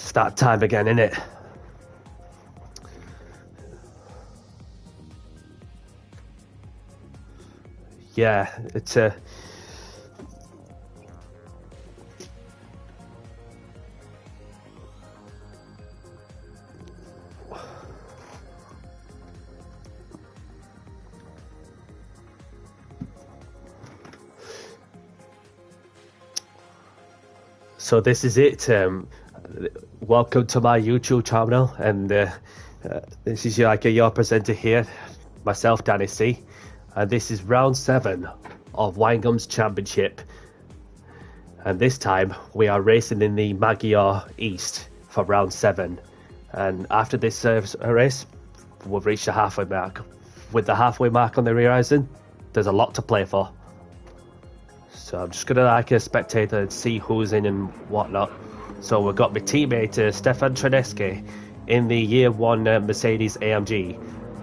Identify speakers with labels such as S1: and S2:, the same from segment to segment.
S1: Start time again, innit? Yeah, it's so this is it. Welcome to my YouTube channel, and this is your presenter here, myself, Danny C, and this is round 7 of Winegum's Championship, and this time we are racing in the Magyar East for round 7, and after this race we've reached the halfway mark. With the halfway mark on the horizon, there's a lot to play for. So I'm just gonna like a spectator and see who's in and whatnot. So we've got my teammate Stefan Treneski in the year 1 Mercedes AMG,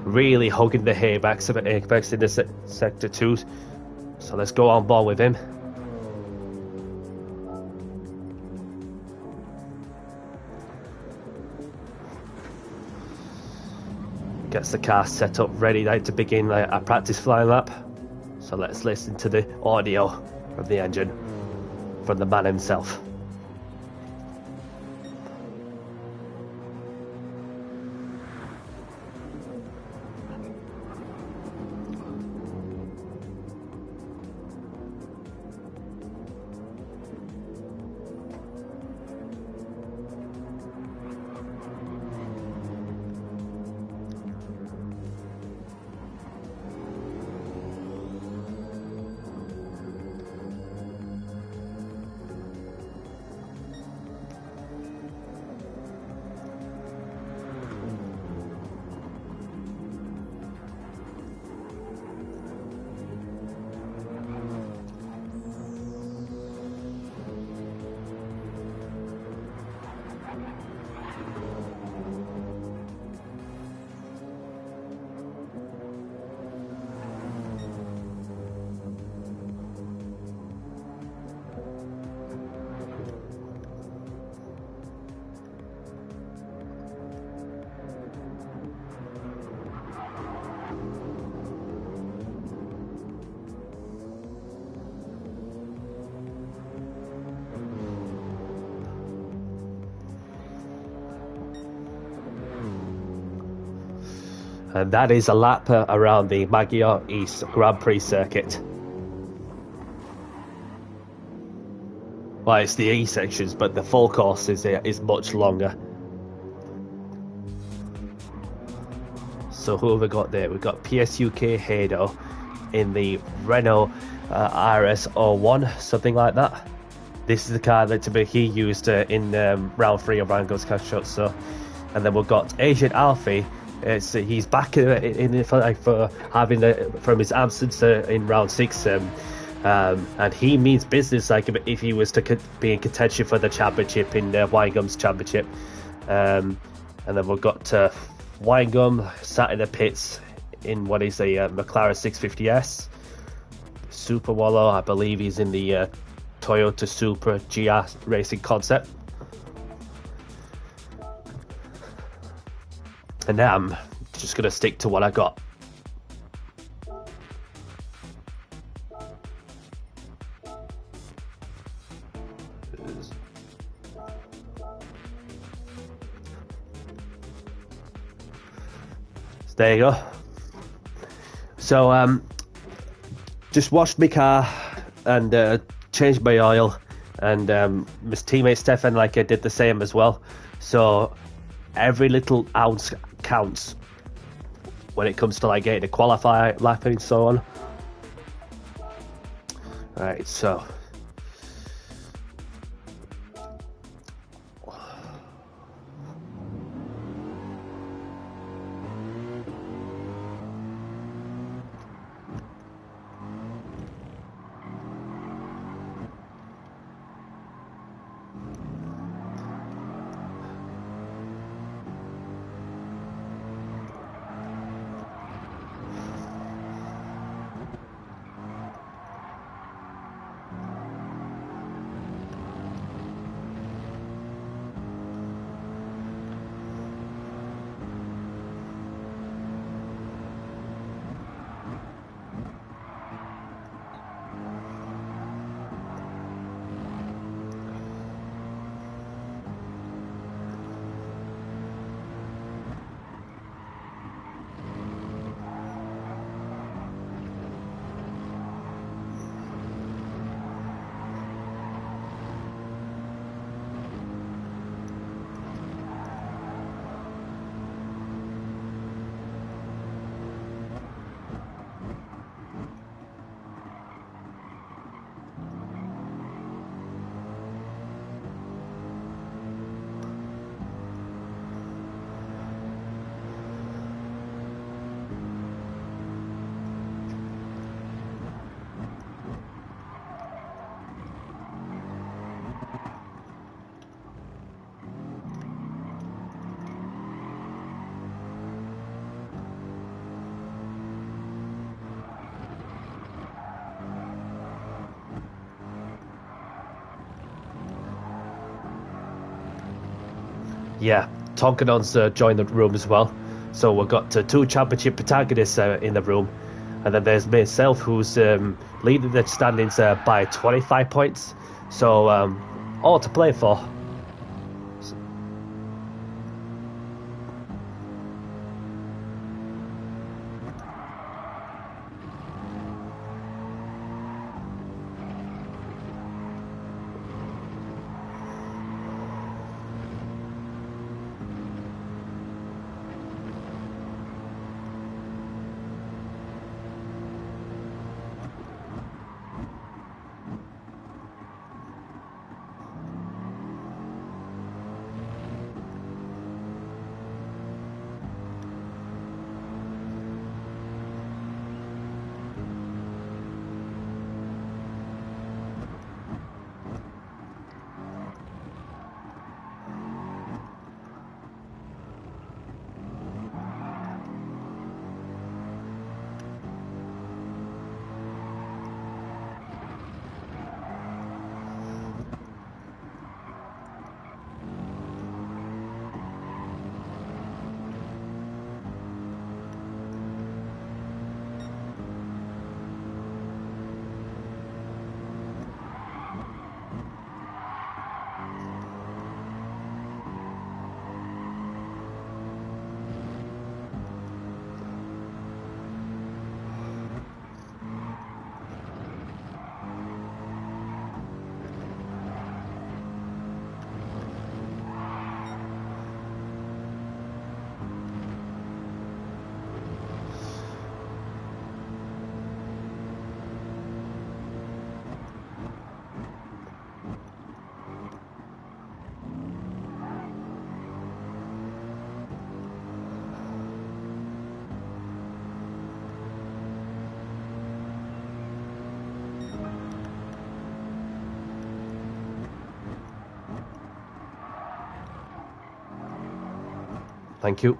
S1: really hugging the haybacks in the sector 2. So let's go on board with him. Gets the car set up ready to begin a practice flying lap. So let's listen to the audio from the engine from the man himself. And that is a lap around the Magyar East Grand Prix circuit. Well, it's the E sections, but the full course is much longer. So who have we got there? We've got PSUK Hado in the Renault RS01, something like that. This is the car that he used in round 3 of Rango's cash shot. So, and then we've got Asian Alfie. He's back for having from his absence in round 6, and he means business if he was to be in contention for the championship in Winegum's championship. And then we've got Winegum sat in the pits in what is a McLaren 650S. Super Wallow, I believe he's in the Toyota Supra GR racing concept. And now I'm just going to stick to what I got. So there you go. So just washed my car and changed my oil, and my teammate Stefan I did the same as well. So every little ounce counts when it comes to getting a qualifier lap and so on. Right, so Yeah, Tonkinon's joined the room as well. So we've got two championship protagonists in the room. And then there's myself, who's leading the standings by 25 points. So all to play for. Thank you.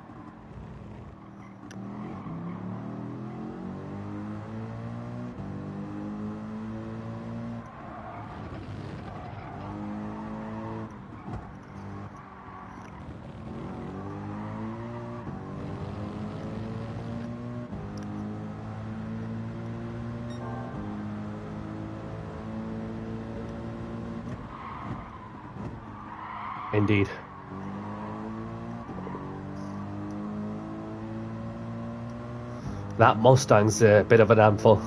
S1: Indeed. That Mustang's a bit of an handful.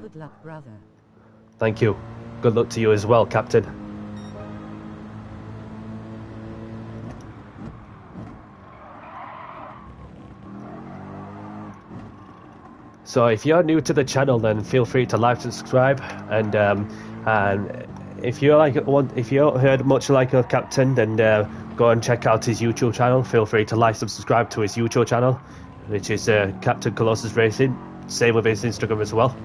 S2: Good luck, brother.
S1: Thank you. Good luck to you as well, Captain. So if you're new to the channel, then feel free to like and subscribe. And if you if you heard much like a Captain, then go and check out his YouTube channel. Feel free to like and subscribe to his YouTube channel, which is Captain Colossus Racing. Same with his Instagram as well.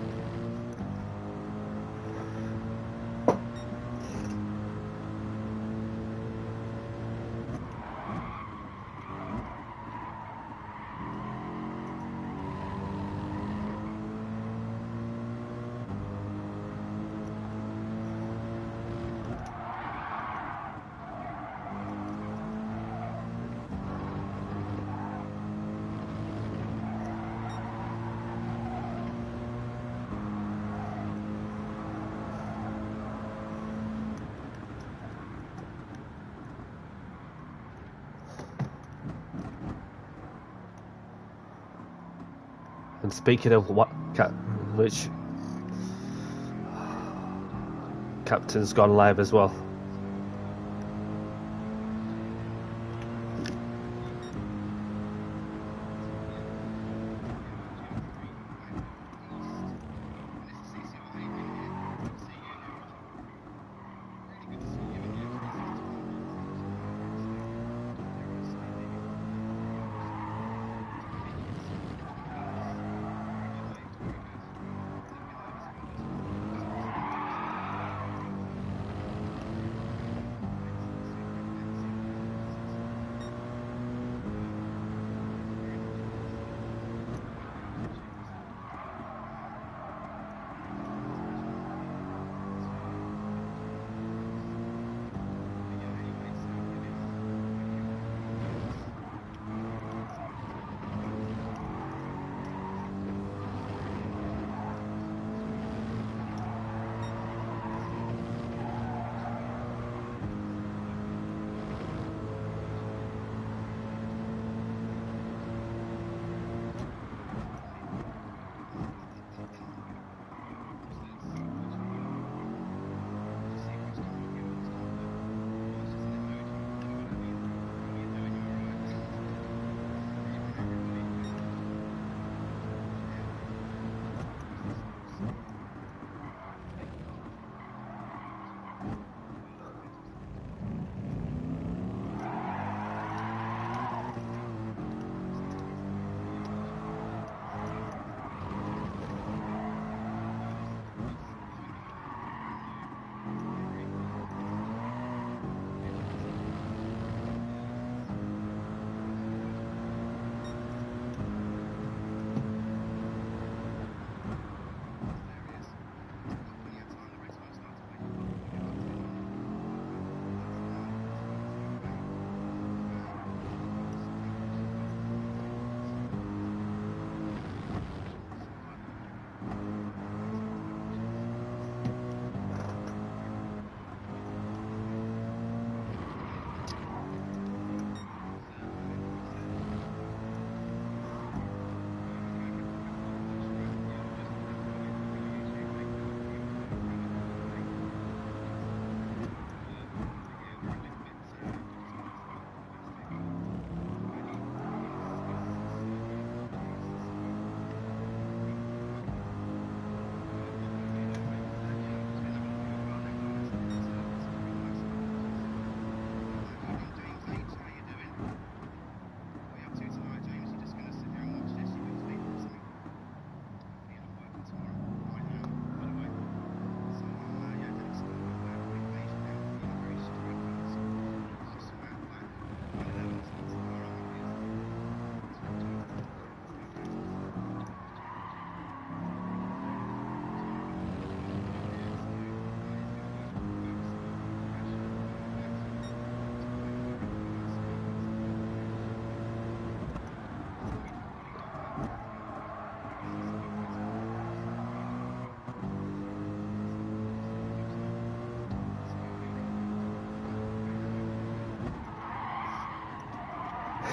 S1: And speaking of which Captain's gone live as well.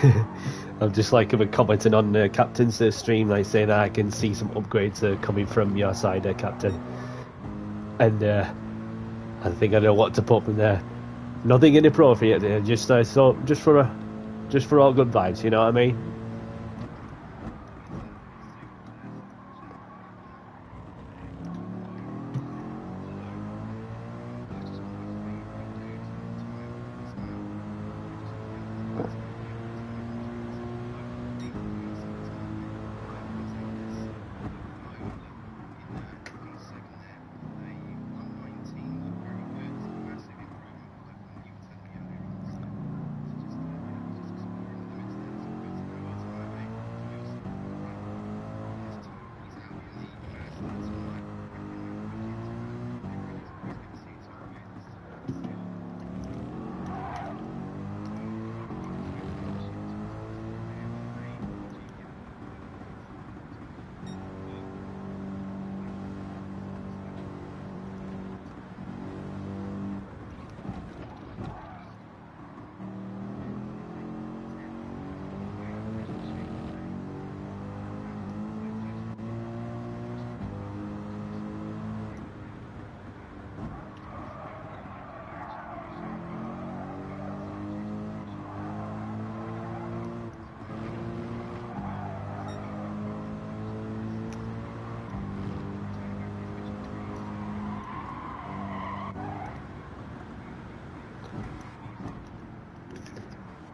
S1: I'm just like commenting on Captain's stream, like saying that I can see some upgrades coming from your side, Captain. And I think I know what to put from there. Nothing inappropriate, just so just for all good vibes. You know what I mean?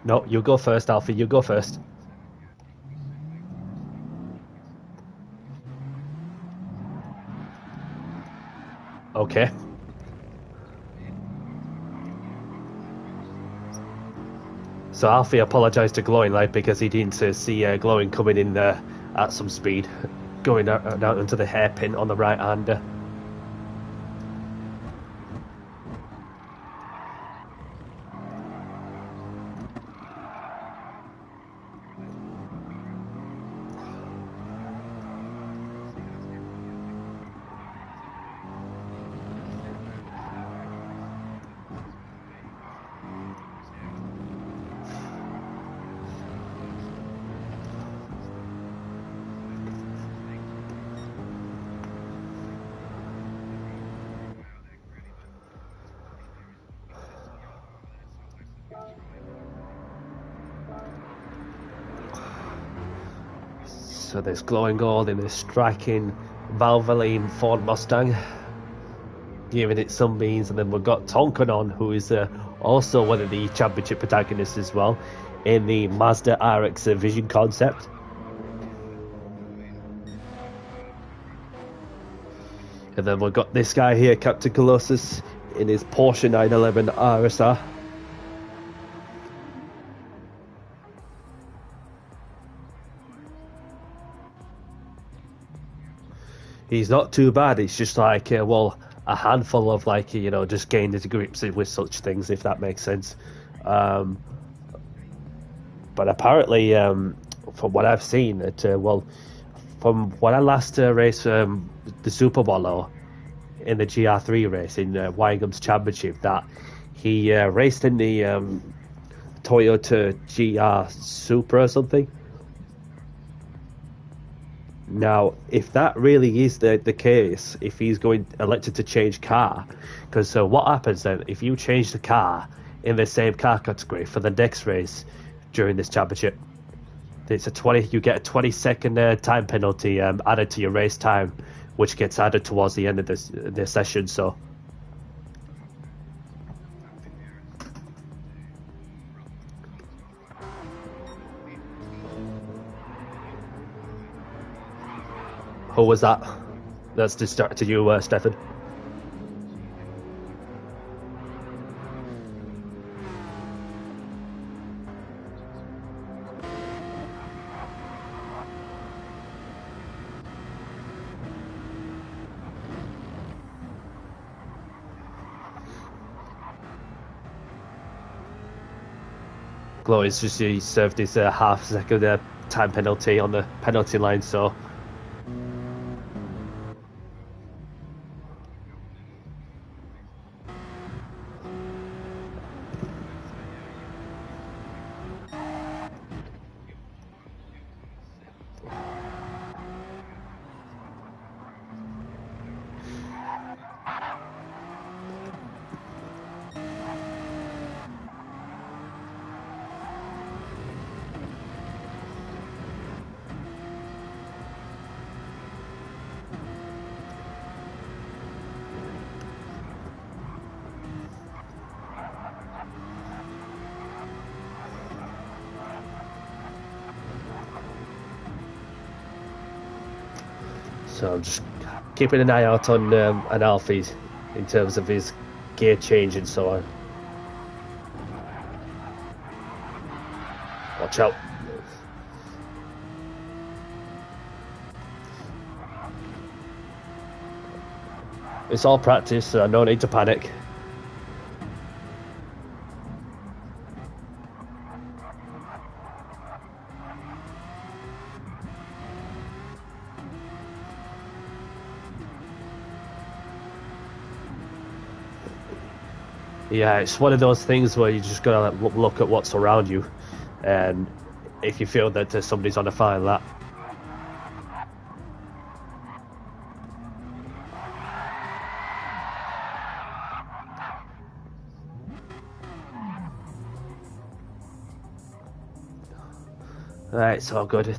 S1: No, you go first, Alfie. You go first. Okay. So Alfie apologised to Glowing Light because he didn't see Glowing coming in at some speed, going out into the hairpin on the right hand. So there's Glowing Gold in this striking Valvoline Ford Mustang, giving it some beans, and then we've got Tonkanon, who is also one of the championship protagonists as well, in the Mazda RX Vision concept. And then we've got this guy here, Captain Colossus, in his Porsche 911 RSR. He's not too bad. It's just like, well, a handful of like, just getting into grips with such things, if that makes sense. But apparently, from what I've seen, from when I last raced the Super Bolo in the GR3 race in Winegum's championship, that he raced in the Toyota GR Supra or something. Now, if that really is the case, if he's elected to change car, because what happens then if you change the car in the same car category for the next race during this championship? It's you get a 20-second time penalty added to your race time, which gets added towards the end of this session. So. Who was that? That's to start to you, Stefan. Glorious just he served his half-second time penalty on the penalty line, so. So I'm just keeping an eye out on an Alfie in terms of his gear change and so on. Watch out. It's all practice, so no need to panic. Yeah, it's one of those things where you just gotta look at what's around you, and if you feel that somebody's on a fine lap. Right, it's all good.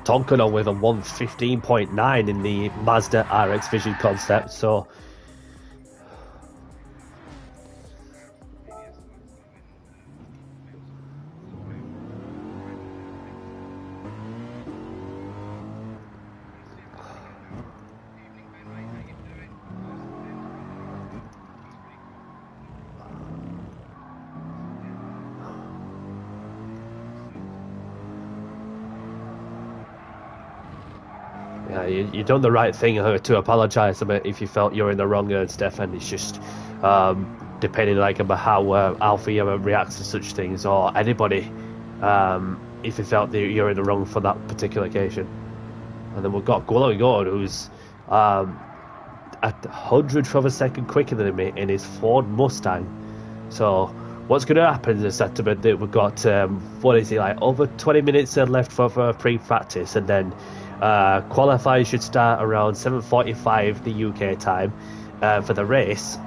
S1: Tonkin with a 115.9 in the Mazda RX Vision concept, so yeah, you've done the right thing to apologise if you felt you're in the wrong, Stefan. It's just depending like about how Alfie reacts to such things, or anybody, if you felt that you're in the wrong for that particular occasion. And then we've got Glowing On, who's a 100th of a second quicker than me in his Ford Mustang. So what's going to happen is that we've got over 20 minutes left for pre-practice, and then qualifying should start around 7:45 the UK time for the race,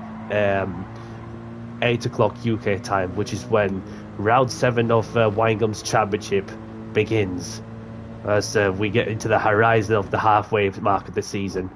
S1: 8 o'clock UK time, which is when round 7 of Winegum's championship begins, as we get into the horizon of the halfway mark of the season.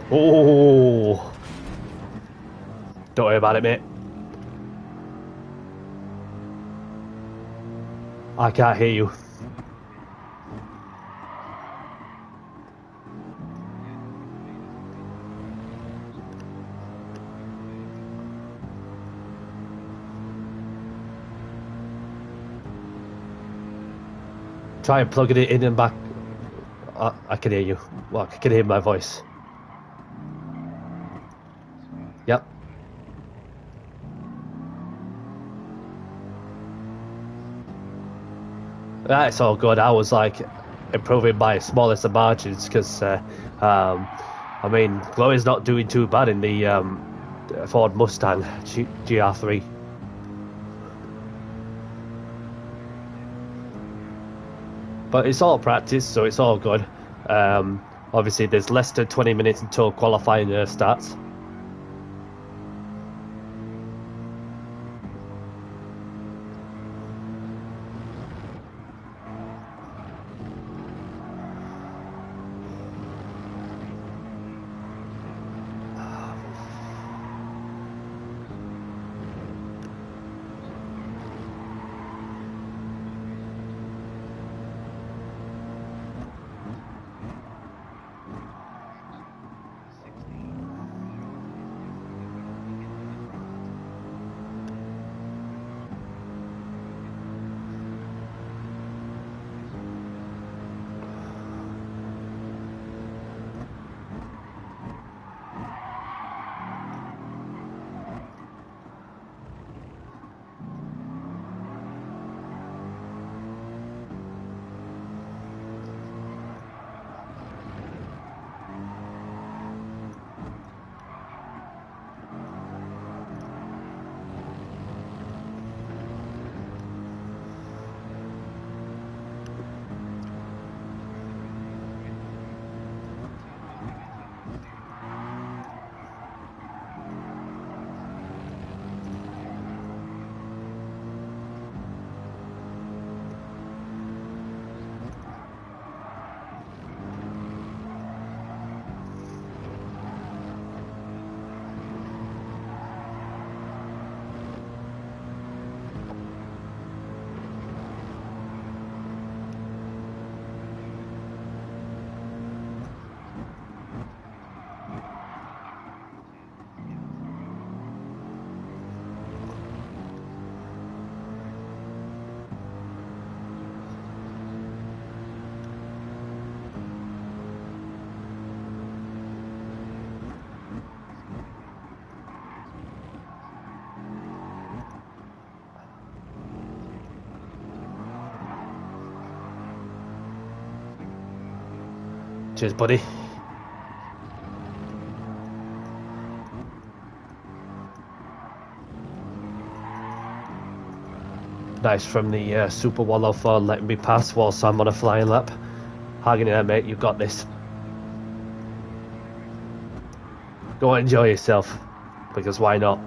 S1: Oh, Don't worry about it, mate. I can't hear you. Try and plug it in and back. I can hear you. Well, I can hear my voice. Yep. That's all good. I was like improving by smallest of margins because, I mean, Chloe's not doing too bad in the Ford Mustang GR3. But it's all practice, so it's all good. Obviously, there's less than 20 minutes until qualifying starts. Cheers, buddy. Nice from the Super Wallow for letting me pass whilst I'm on a flying lap. Hang in there, mate. You got this. Go enjoy yourself, because why not?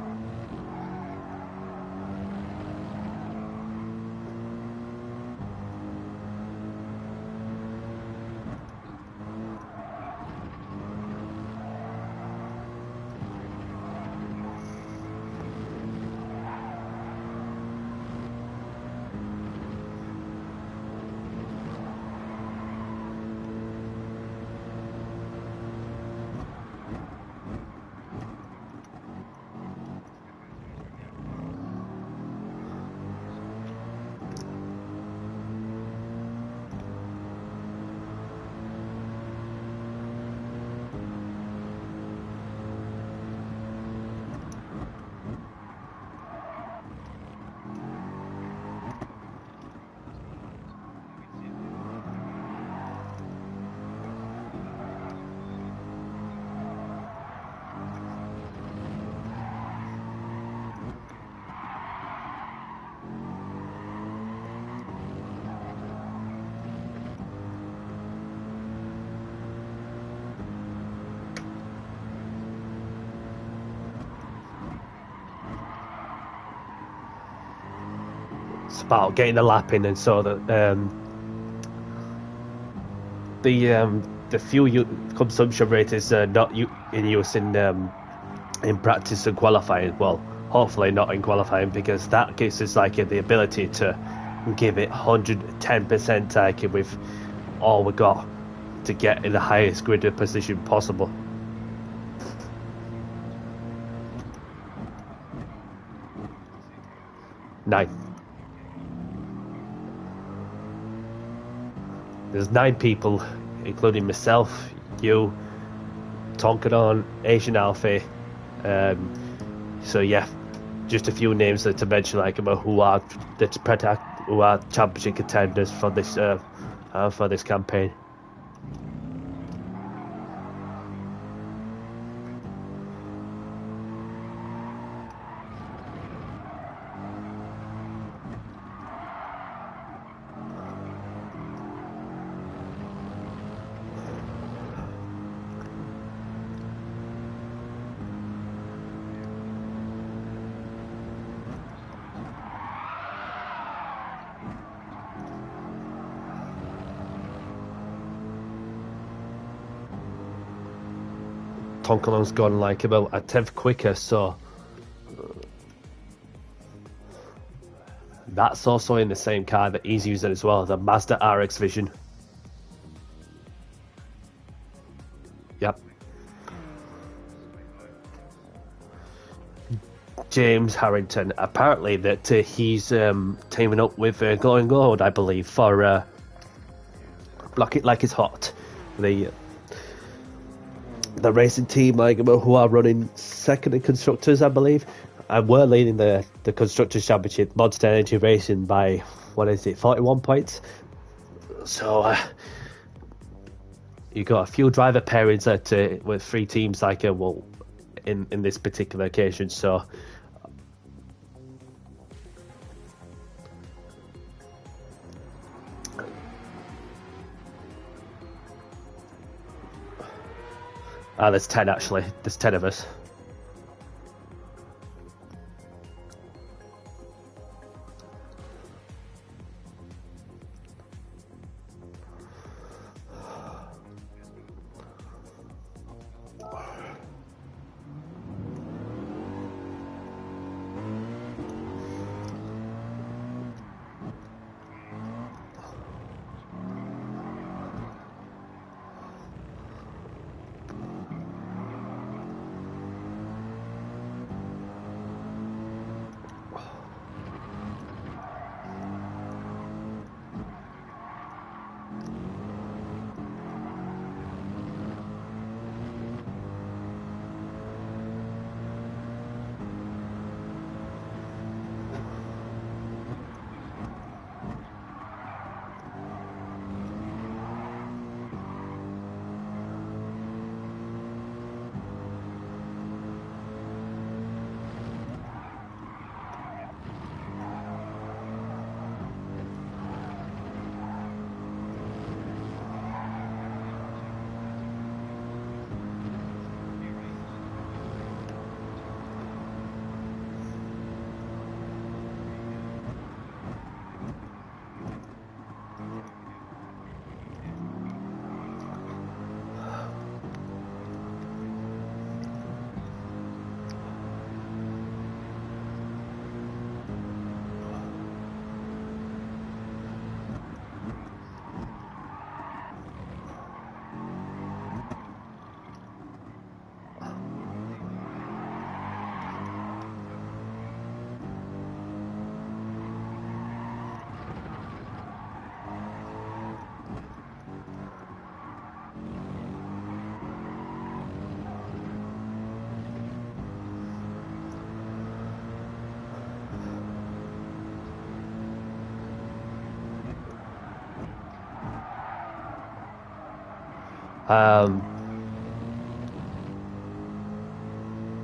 S1: It's about getting the lap in, and so that the fuel consumption rate is not in use in in practice and qualifying. Well, hopefully not in qualifying, because that gives us like the ability to give it 110% like with all we got to get in the highest grid position possible. Nine. There's 9 people, including myself, you, Tonkanon, Asian Alfie. So yeah, just a few names to mention, like who are championship contenders for this campaign. Tonkalong's gone like about a 10th quicker, so that's also in the same car that he's using as well, the Mazda RX Vision. Yep. James Harrington, apparently that he's teaming up with Glowing Gold, I believe, for Block It Like It's Hot. The racing team, like who are running second in constructors, I believe, and we're leading the constructors championship, Monster Energy Racing, by 41 points. So you got a few driver pairings that with 3 teams like in this particular occasion. So there's 10 actually. There's 10 of us.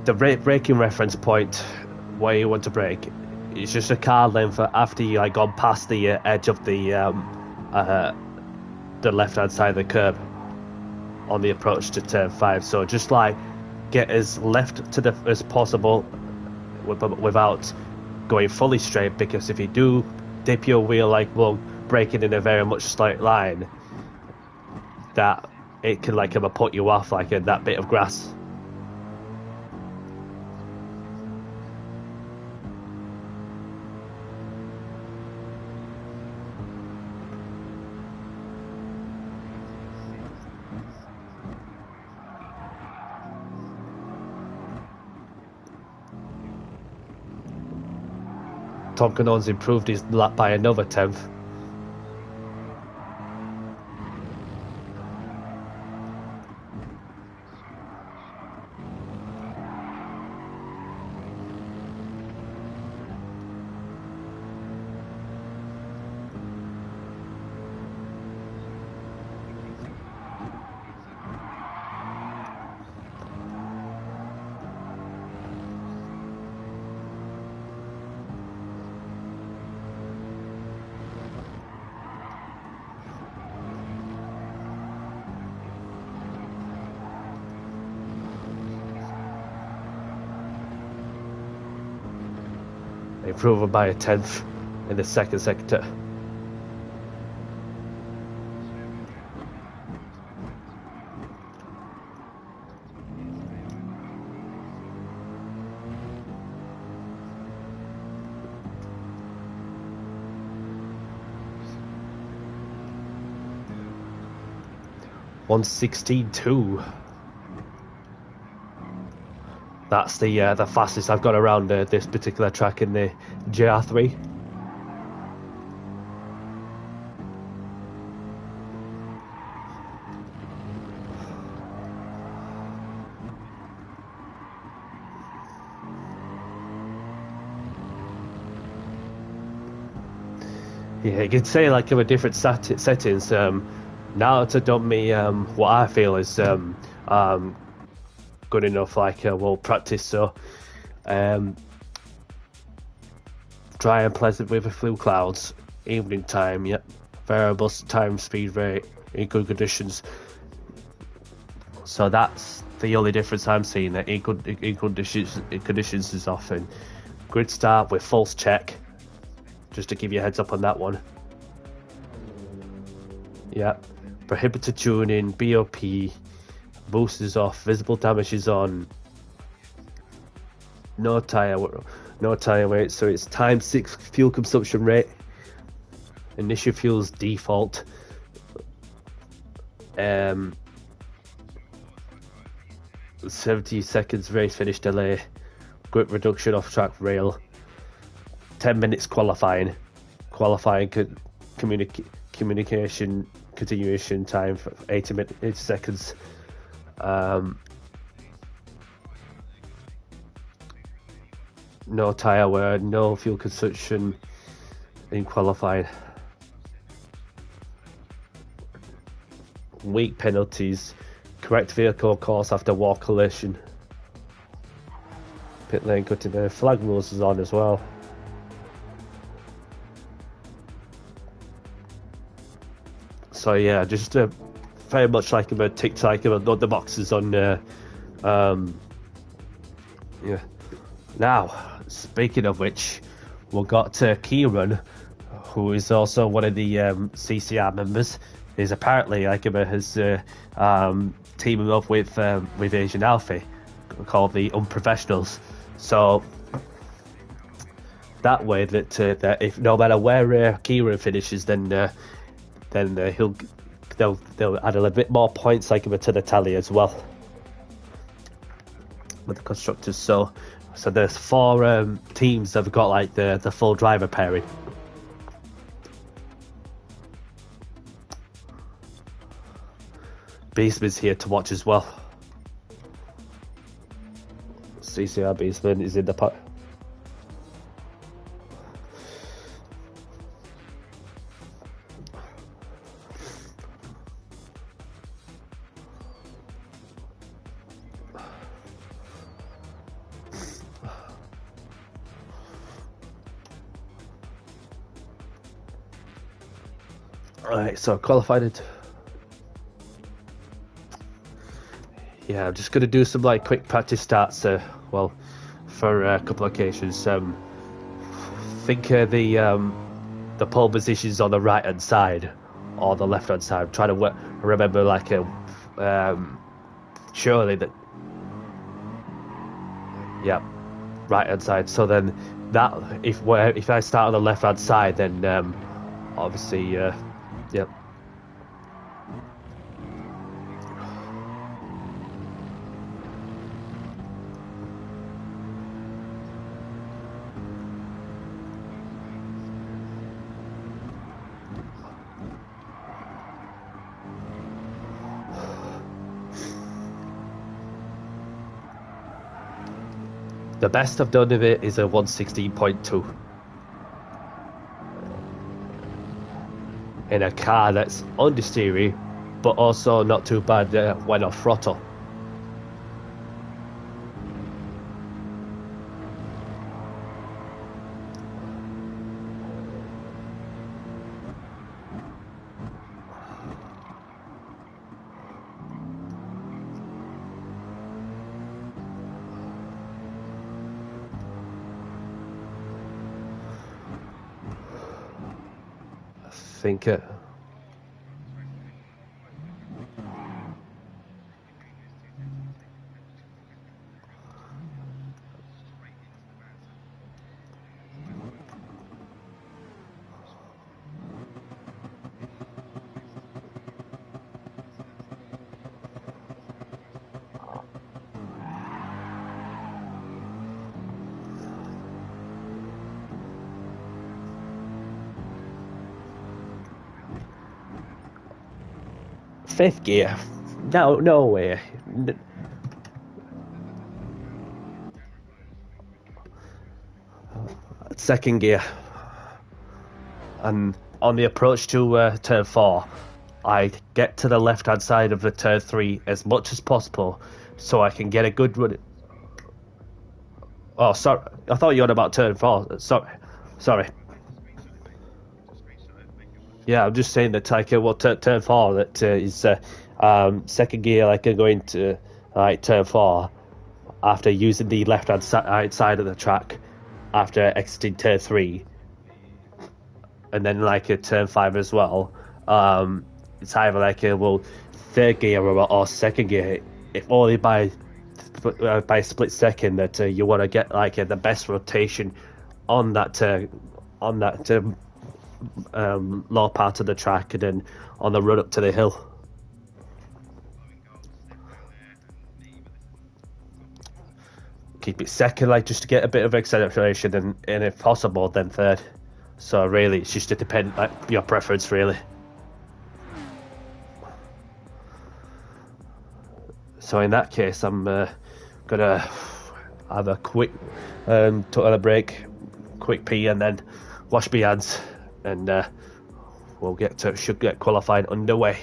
S1: The braking reference point where you want to brake is just a car length after you like gone past the edge of the left hand side of the curb on the approach to turn 5. So just like get as left to the as possible without going fully straight, because if you do dip your wheel like braking in a very much slight line, that it can like put you off like in that bit of grass. Tom Cannon's improved his lap by another 10th. Improving by a 10th in the second sector. $1:16.2. That's the fastest I've got around this particular track in the Gr.3. Yeah, you could say like with different settings. Now to done me what I feel is good enough, like well practice. So dry and pleasant with a few clouds, evening time. Yep, variable time, speed, rate in good conditions. So that's the only difference I'm seeing. That in conditions is often grid start with false check. Just to give you a heads up on that one. Yeah, prohibited tuning, BOP, boost is off, visible damage is on, no tire weight, so it's times 6 fuel consumption rate, initial fuel's default, 70 seconds race finish delay, grip reduction off track rail, 10 minutes qualifying communication continuation time for 80 seconds. No tire wear, no fuel consumption in qualifying. Weak penalties, correct vehicle course after wall collision. Pit lane cutting, the flag rules is on as well. So yeah, just very much like a tick like the boxes on yeah. Now, speaking of which, we've got Kieran, who is also one of the CCR members. Is apparently like has teaming up with Asian Alfie, called the Unprofessionals. So that way that if no matter where Kieran finishes, then they'll add a little bit more points like to the tally as well with the constructors. So there's 4 teams that have got like the full driver pairing. Beastman's here to watch as well. CCR Beastman is in the pot. Alright, so qualified it. Yeah, I'm just going to do some like quick practice starts well for a couple of occasions. Think the pole positions on the right hand side or the left hand side. I'm trying to remember like surely that, yeah, right hand side. So then that if I start on the left hand side, then obviously yep. The best I've done of it is a 116.2 in a car that's understeery, but also not too bad when off throttle. I think it. Fifth gear? No way. Second gear. And on the approach to turn 4, I get to the left-hand side of the turn 3 as much as possible so I can get a good run. Oh, sorry. I thought you were on about turn 4. Sorry. Yeah, I'm just saying that like turn 4 that is second gear like going to like turn 4 after using the left-hand side of the track after exiting turn 3, and then like a turn 5 as well. It's either like a third gear or second gear, if only by a split second that you want to get like the best rotation on that low part of the track, and then on the run up to the hill. Keep it second, like just to get a bit of acceleration, and if possible, then third. So really, it's just to depend like your preference, really. So in that case, I'm gonna have a quick toilet break, quick pee, and then wash my hands, and should get qualifying underway.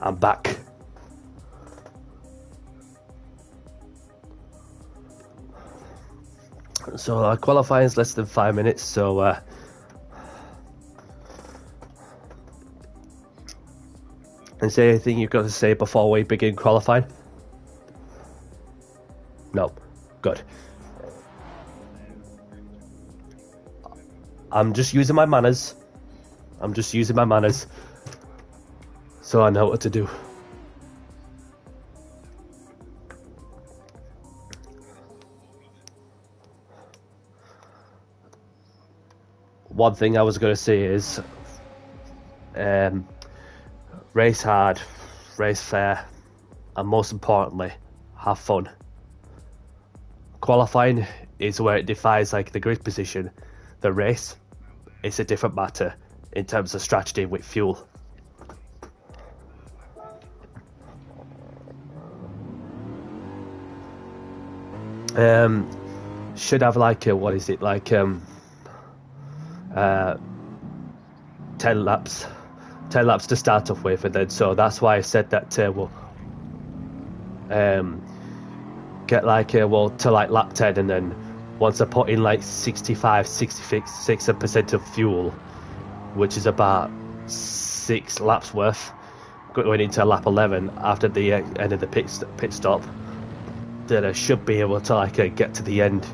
S1: I'm back. So qualifying is less than 5 minutes, so is there anything you've got to say before we begin qualifying? No. Good. I'm just using my manners. So I know what to do. One thing I was going to say is race hard, race fair, and most importantly, have fun. Qualifying is where it defines like the grid position. The race, it's a different matter in terms of strategy with fuel. Should have like a, what is it, like 10 laps to start off with, and then so that's why I said that we'll get like to like lap 10, and then once I put in like 66% of fuel, which is about 6 laps worth, going into lap 11 after the end of the pit stop, then I should be able to like get to the end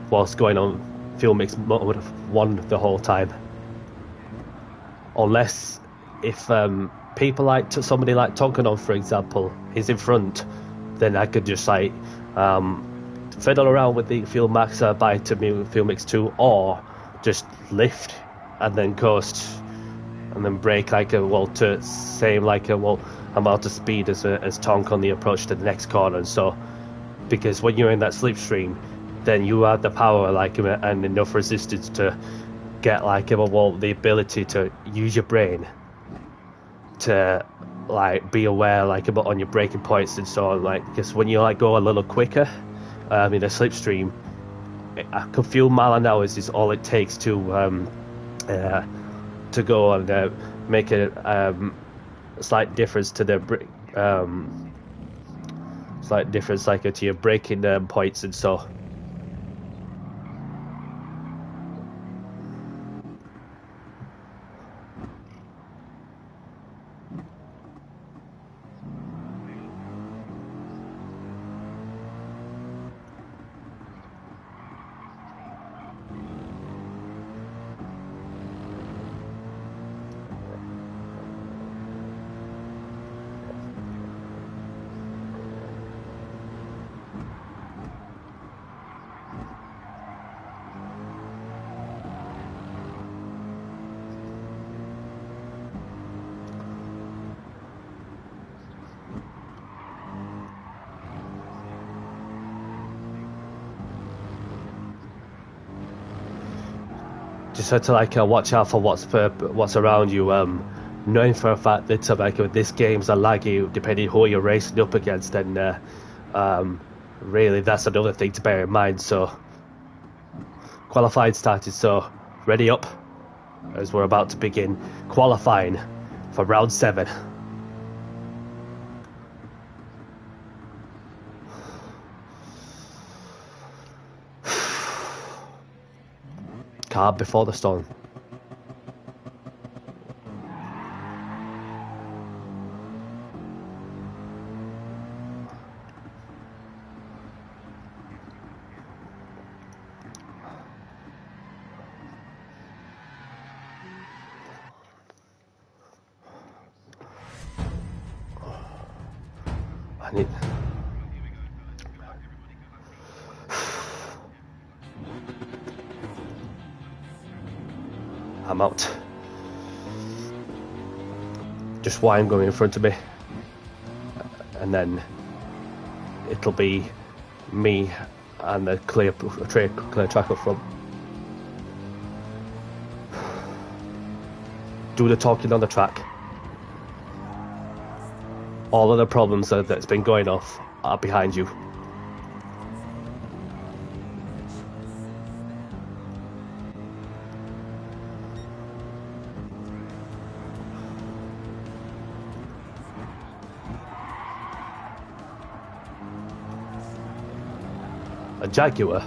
S1: whilst going on fuel mix mode 1 the whole time. Unless if people like somebody like Tonkanon, for example, is in front, then I could just like fiddle around with the fuel max by to fuel mix 2, or just lift and then coast and then brake like to same like amount of speed as Tonk on the approach to the next corner. And so because when you're in that slipstream, then you have the power like and enough resistance to get like the ability to use your brain to like be aware like about on your braking points and so on, like because when you like go a little quicker in a slipstream, a fuel mile an hour is all it takes to go and make a slight difference to the slight difference like to your braking points and so. Just had to like watch out for what's around you, knowing for a fact that like this game's a laggy depending who you're racing up against, and really that's another thing to bear in mind. So qualifying started, so ready up as we're about to begin qualifying for round 7. Calm before the storm. I need... I'm out. Just Wine going in front of me, and then it'll be me and the clear track up front. Do the talking on the track. All of the problems that's been going off are behind you. A Jaguar?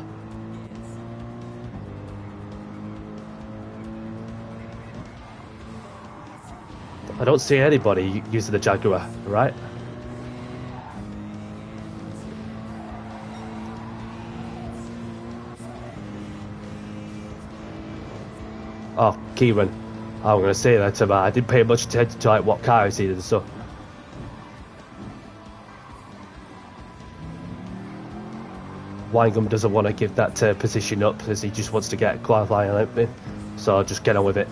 S1: I don't see anybody using the Jaguar, right? Oh, Kieran. I'm going to say that to I didn't pay much attention to like what car he's in and stuff. Winegum doesn't want to give that position up as he just wants to get qualifying opening. So I'll just get on with it.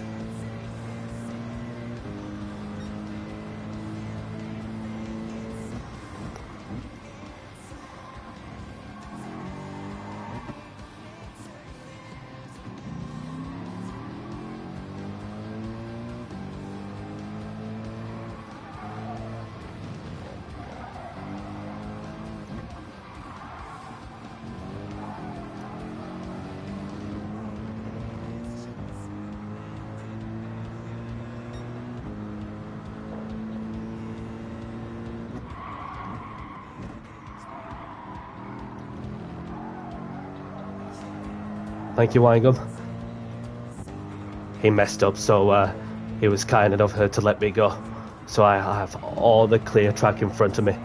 S1: Thank you, Winegum. He messed up, so he was kind enough to let me go. So I have all the clear track in front of me.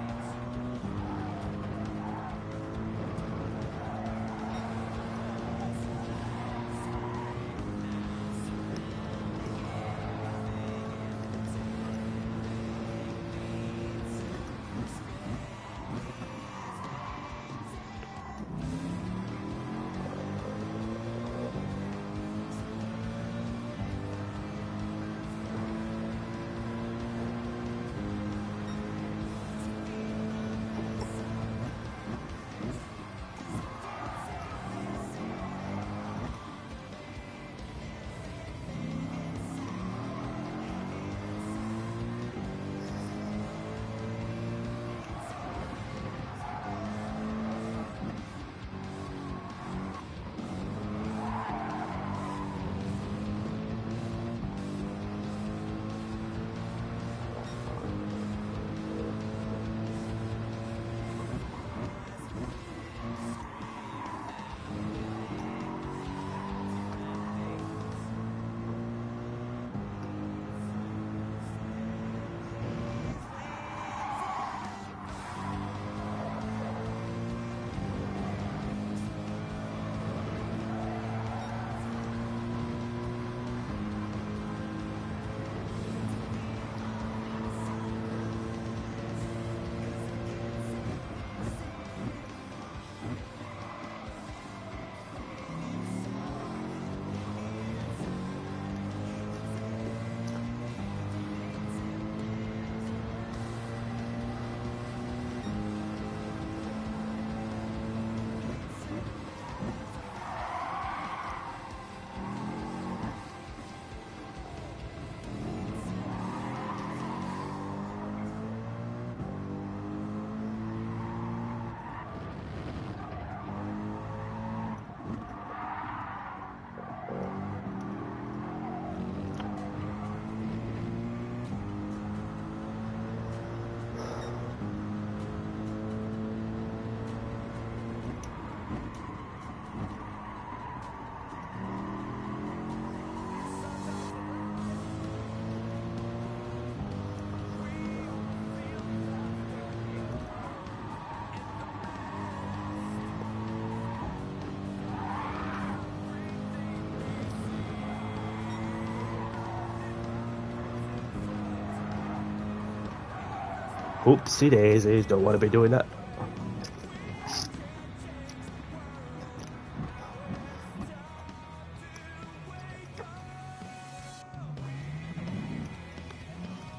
S1: Oopsie daisies, don't want to be doing that.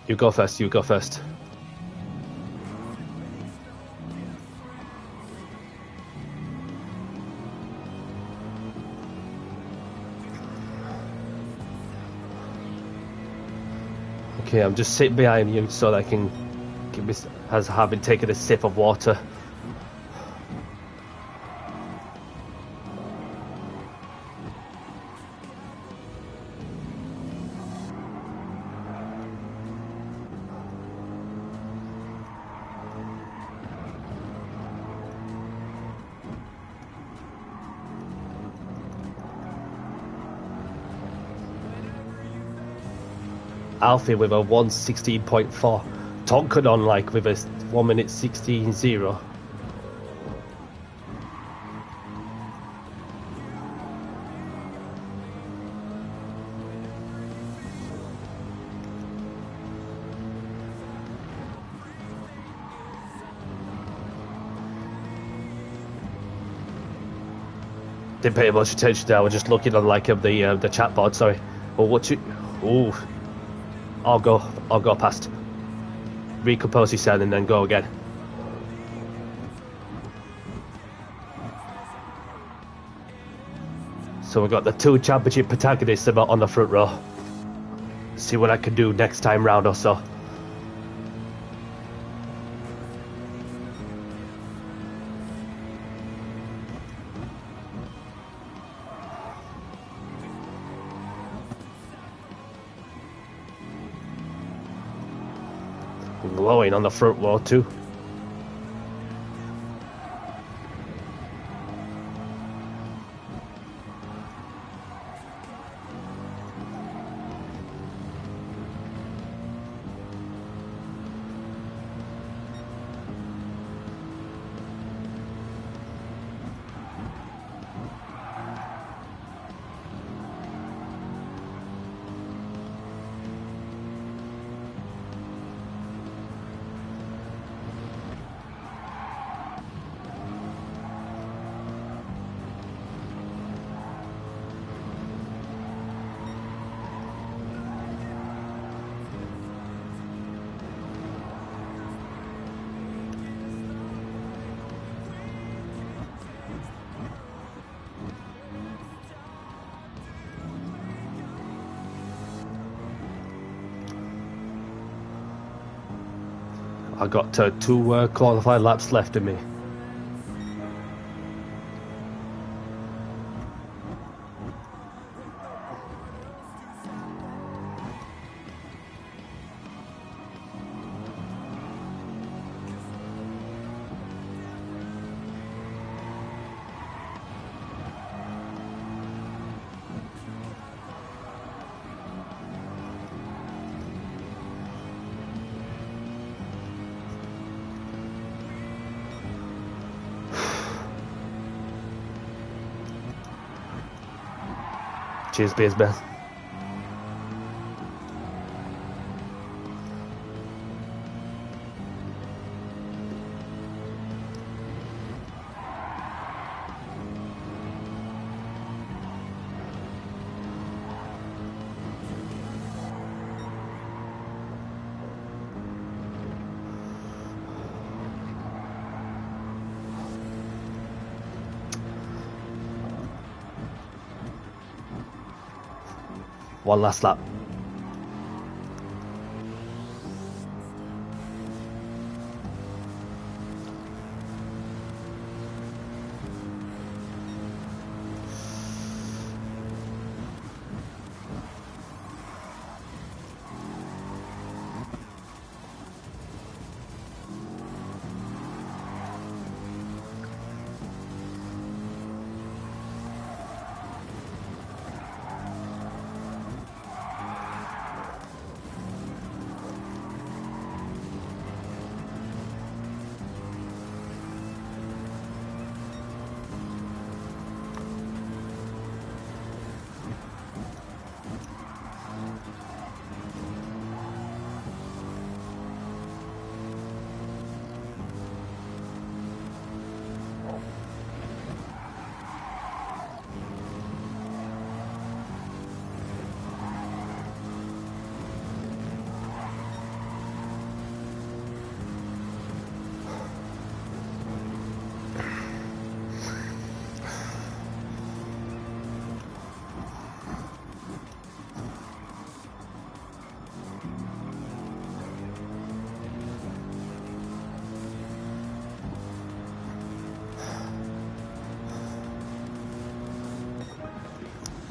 S1: You go first, you go first. Okay, I'm just sitting behind you so that I can give me, as having taken a sip of water. Alfie with a 1:16.4. Tonkin on like with a 1:16.0. Didn't pay much attention there. I was just looking on like the chat board. Sorry. Well, what you? Ooh. I'll go past. Recompose yourself and then go again. So we've got the two championship protagonists on the front row. See what I can do next time round or so. Glowing on the front row too. I got two qualified laps left in me. Cheers, Beersman. One last lap.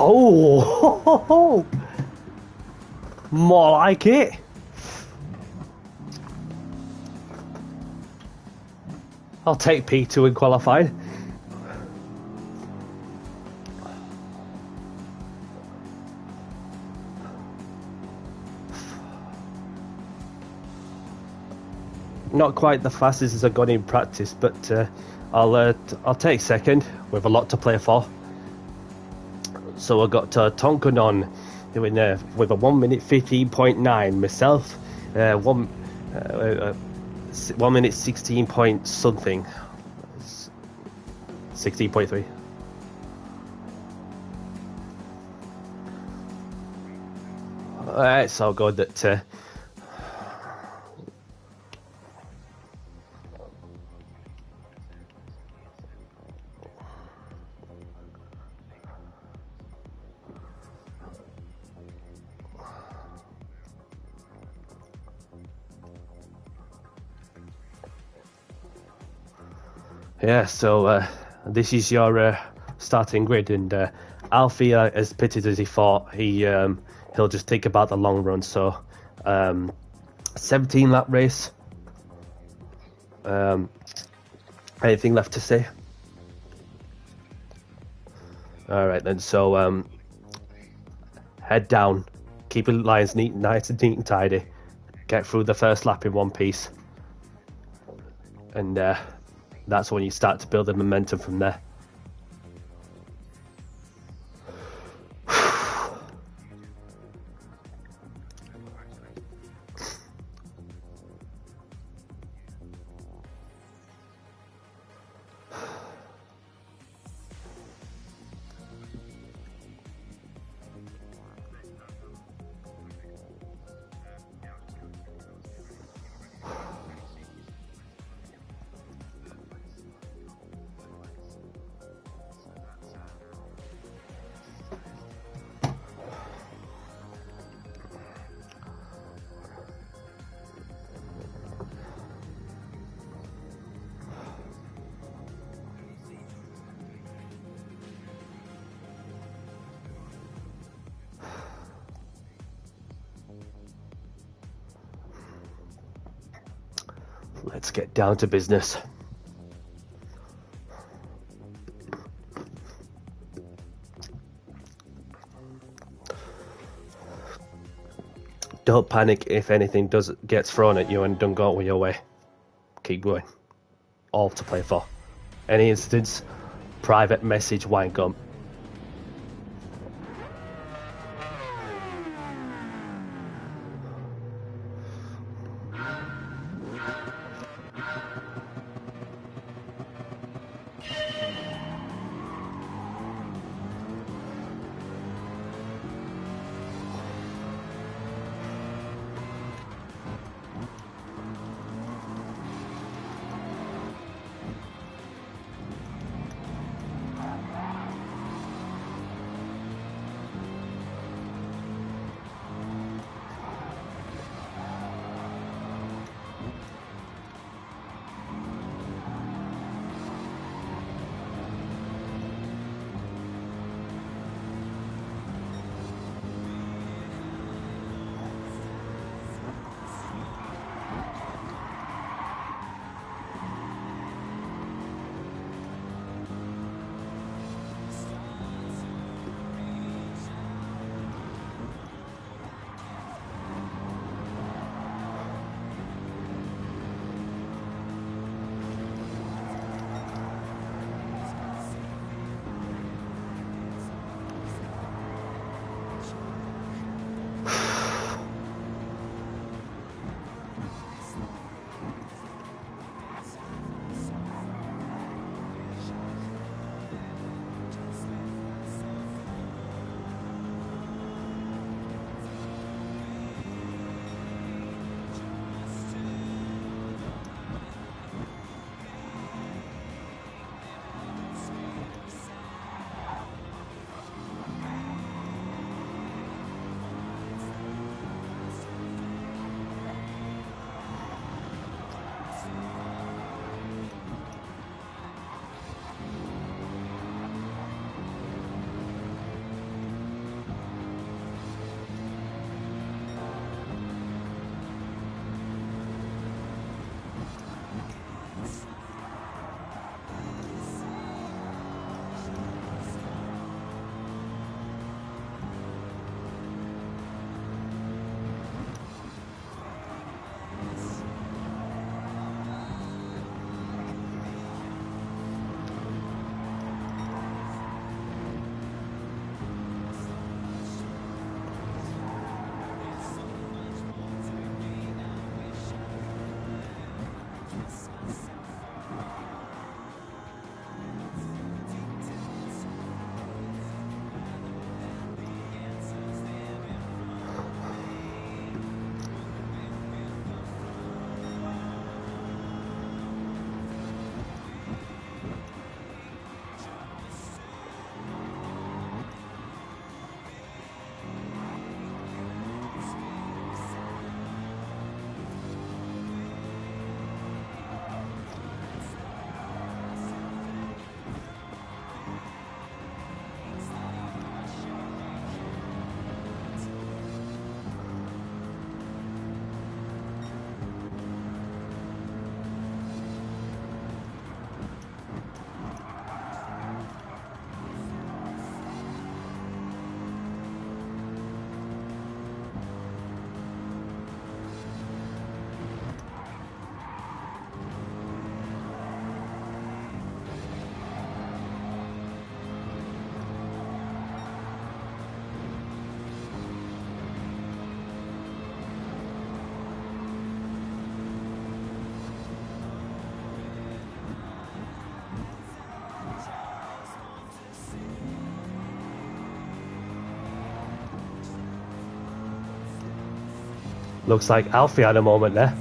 S1: Oh, more like it. I'll take P2 in qualifying. not quite the fastest as I've gone in practice, but I'll take second with a lot to play for. So I got Tonkanon doing with a 1 minute 15.9. Myself, 1 minute 16 point something, 16.3. It's so good that. Yeah, so this is your starting grid, and Alfie, as pitted as he thought, he'll just think about the long run. So 17 lap race. Anything left to say? All right then. So head down, keep your lines nice and neat and tidy. Get through the first lap in one piece, and that's when you start to build the momentum from there. Let's get down to business. Don't panic if anything gets thrown at you and don't go your way. Keep going. All to play for. Any incidents, private message Winegum. Looks like Alfie had a moment there.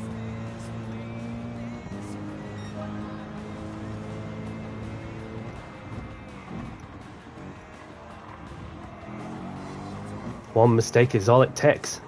S1: One mistake is all it takes.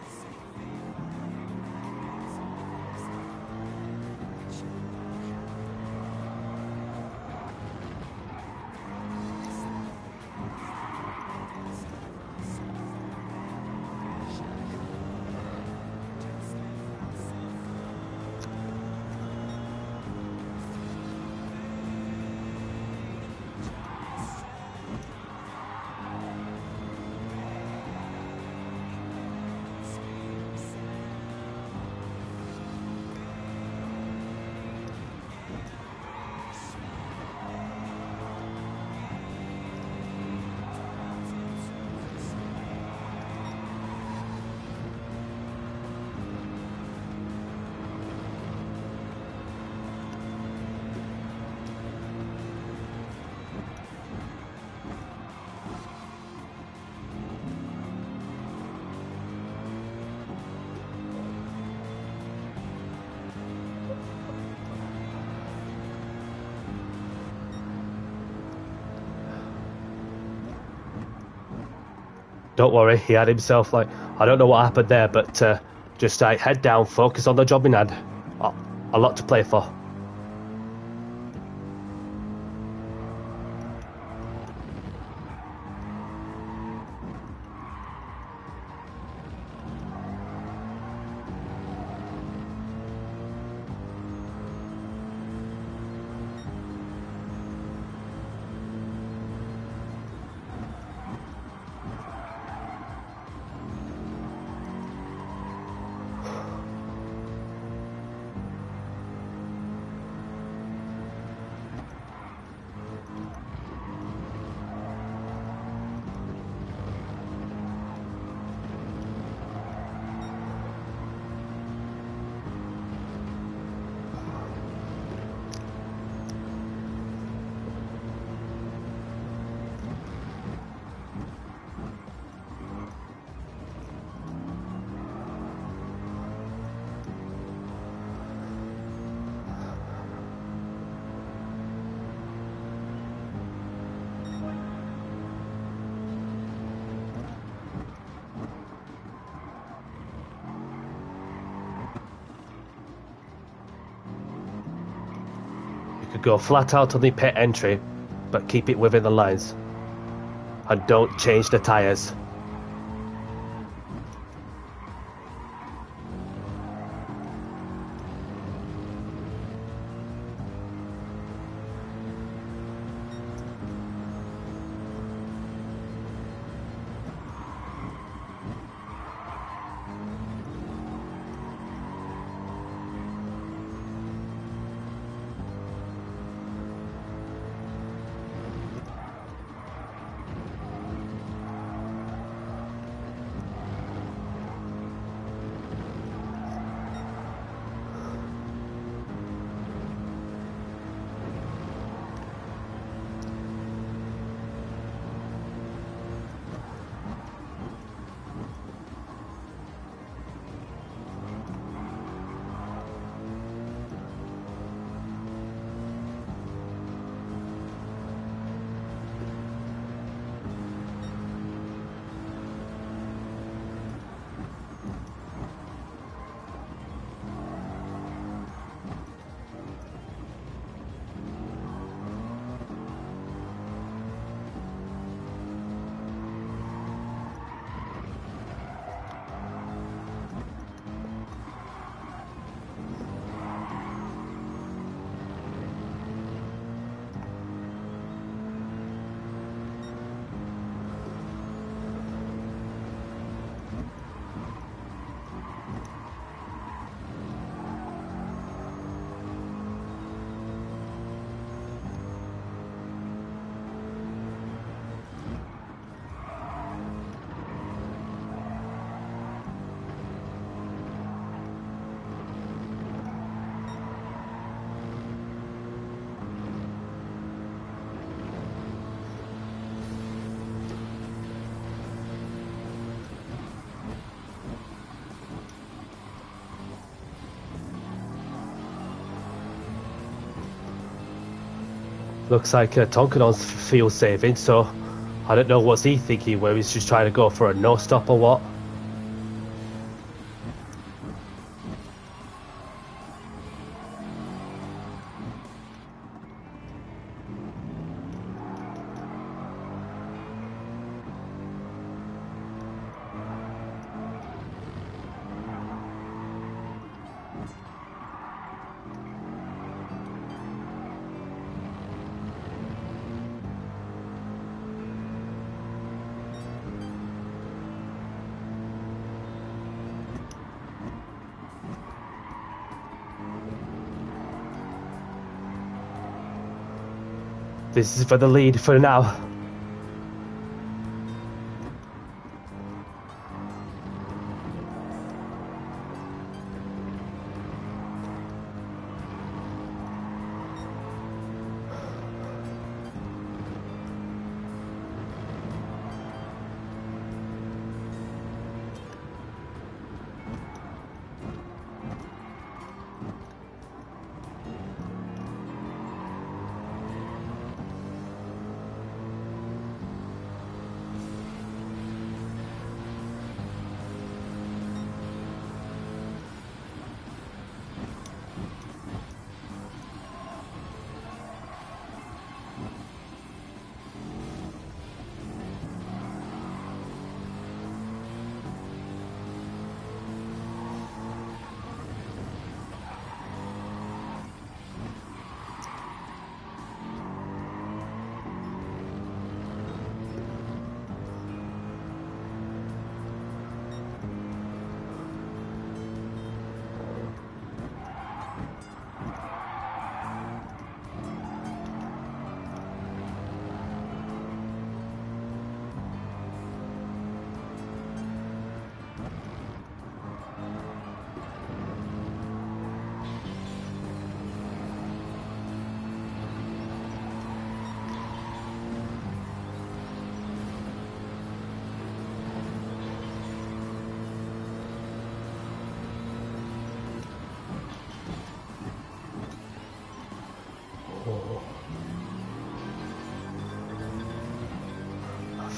S1: Don't worry, he had himself like, I don't know what happened there, but just head down, focus on the job in hand. A lot to play for. Could go flat out on the pit entry, but keep it within the lines. And don't change the tyres. Looks like Tonkinon's fuel saving, so I don't know what's he thinking, whether he's just trying to go for a no-stop or what. This is for the lead for now.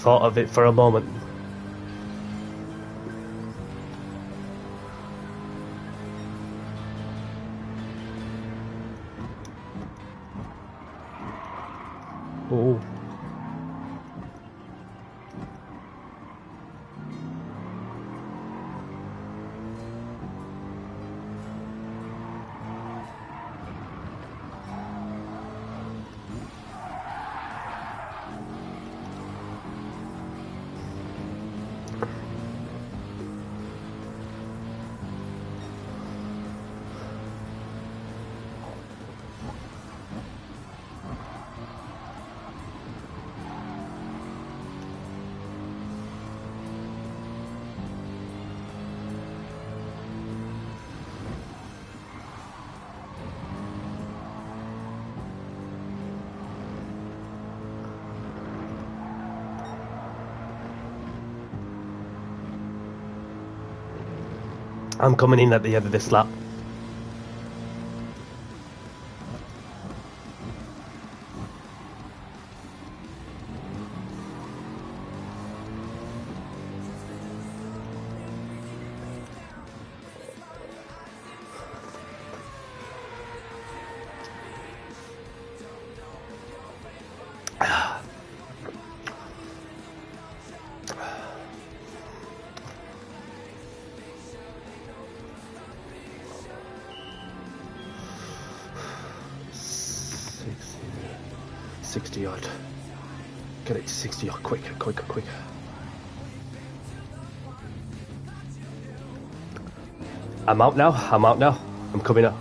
S1: Thought of it for a moment. Oh. I'm coming in at the end of this lap. Odd. Get it to 60 odd, quicker. I'm out now. I'm coming up.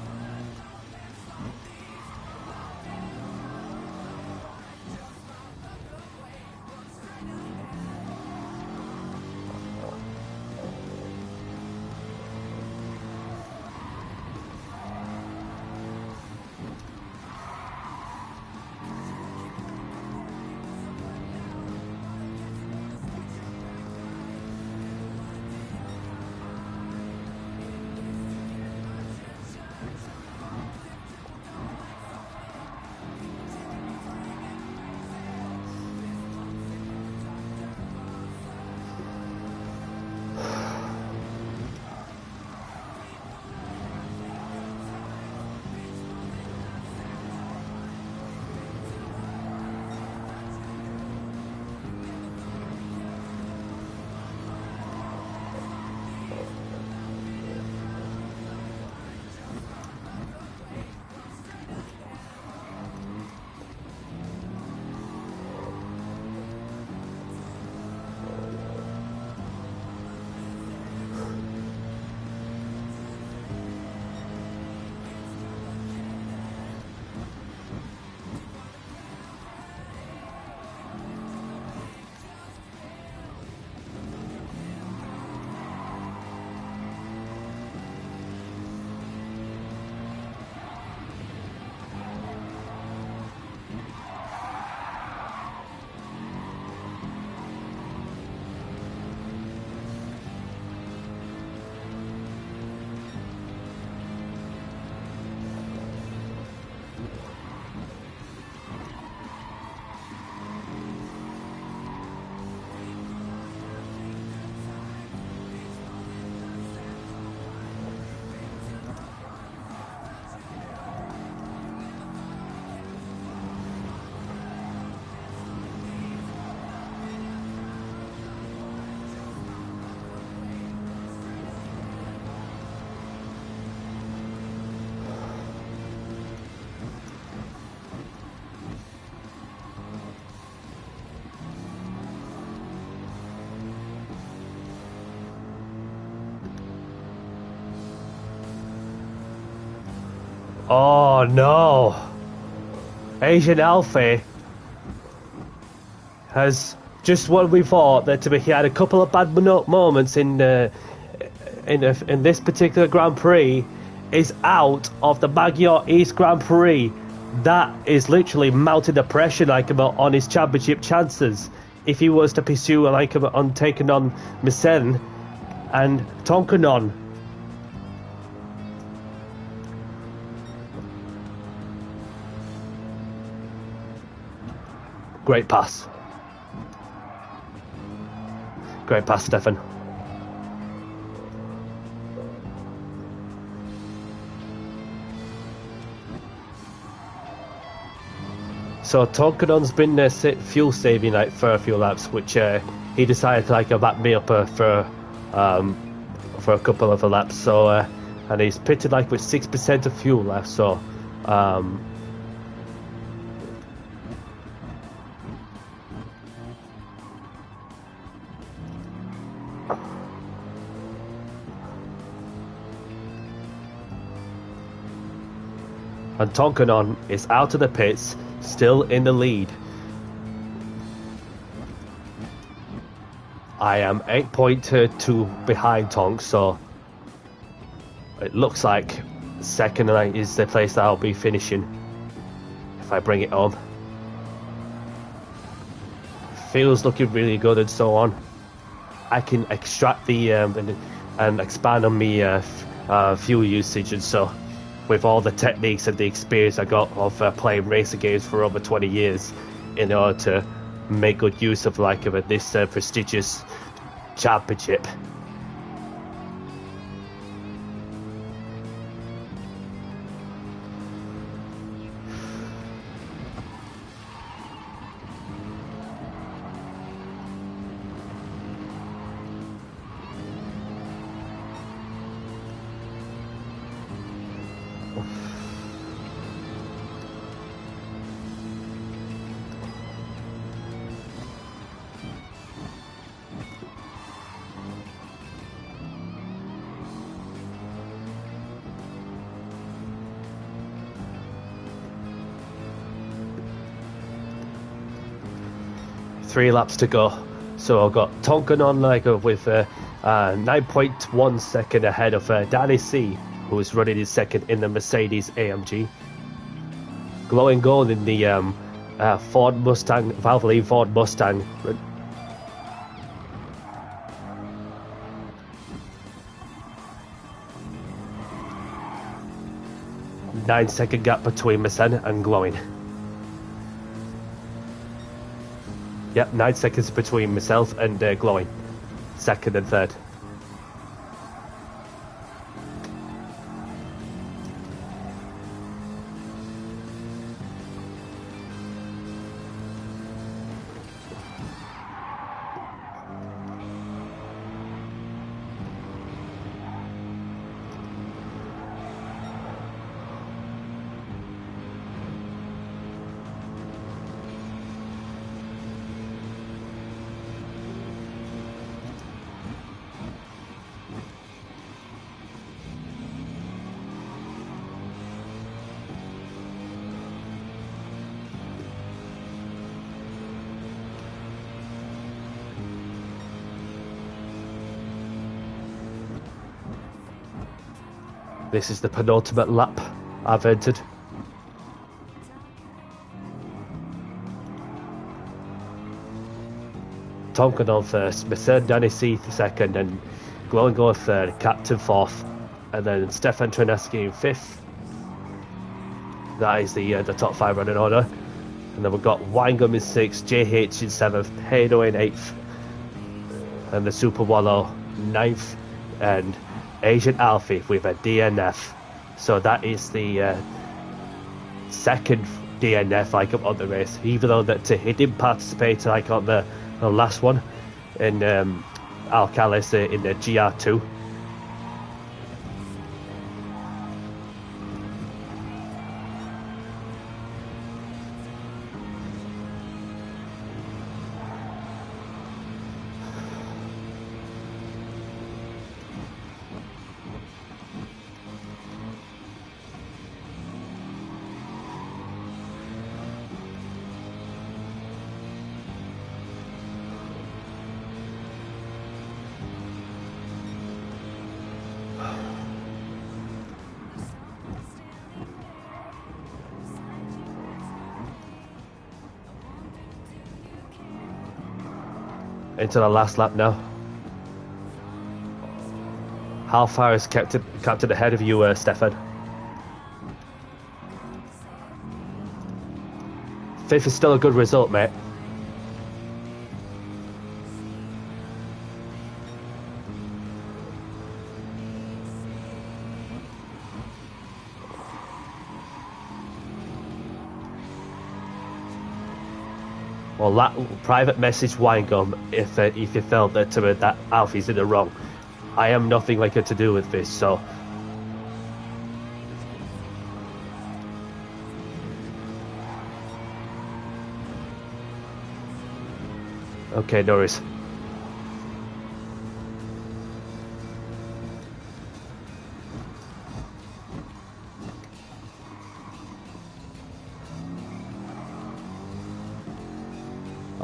S1: Oh no! Asian Alfie has just what we thought that he had a couple of bad moments in this particular Grand Prix. Is out of the Magyar East Grand Prix. That is literally mounting the pressure on his championship chances if he was to pursue on taking on Misen and Tonkanon. Great pass. Great pass, Stefan. So Tonkanon's been fuel saving for a few laps, which he decided to back me up for a couple of laps. So and he's pitted with 6% of fuel left. So and Tonkanon is out of the pits, still in the lead. I am 8.2 behind Tonk, so it looks like second is the place that I'll be finishing if I bring it home. Feels looking really good and so on. I can extract the and expand on me fuel usage and so. With all the techniques and the experience I got of playing racing games for over 20 years in order to make good use of this prestigious championship. Three laps to go, so I've got Tonkanon with 9.1 second ahead of Danny C, who is running his second in the Mercedes AMG. Glowing gold in the Ford Mustang, Valvoline Ford Mustang. Nine-second gap between Misen and Glowing. Yep, 9 seconds between myself and Glowing. Second and third. This is the penultimate lap I've entered. Tonkanon first, Misen Danny C second, and Glowing Gold third, Captain fourth, and then Stefan Trineski in fifth. That is the top five running order. And then we've got Winegum in sixth, JH in seventh, Hado in eighth, and the Super Wallow ninth, and Asian Alfie with a DNF. So that is the second DNF of the race, even though that he didn't participate on the last one in Alcalis in the GR2. into the last lap now. How far is Captain ahead of you, Stefan? 5th is still a good result, mate. Well, that private message Winegum, if you felt that that Alfie's in the wrong. I am nothing like it to do with this, so... Okay, Norris.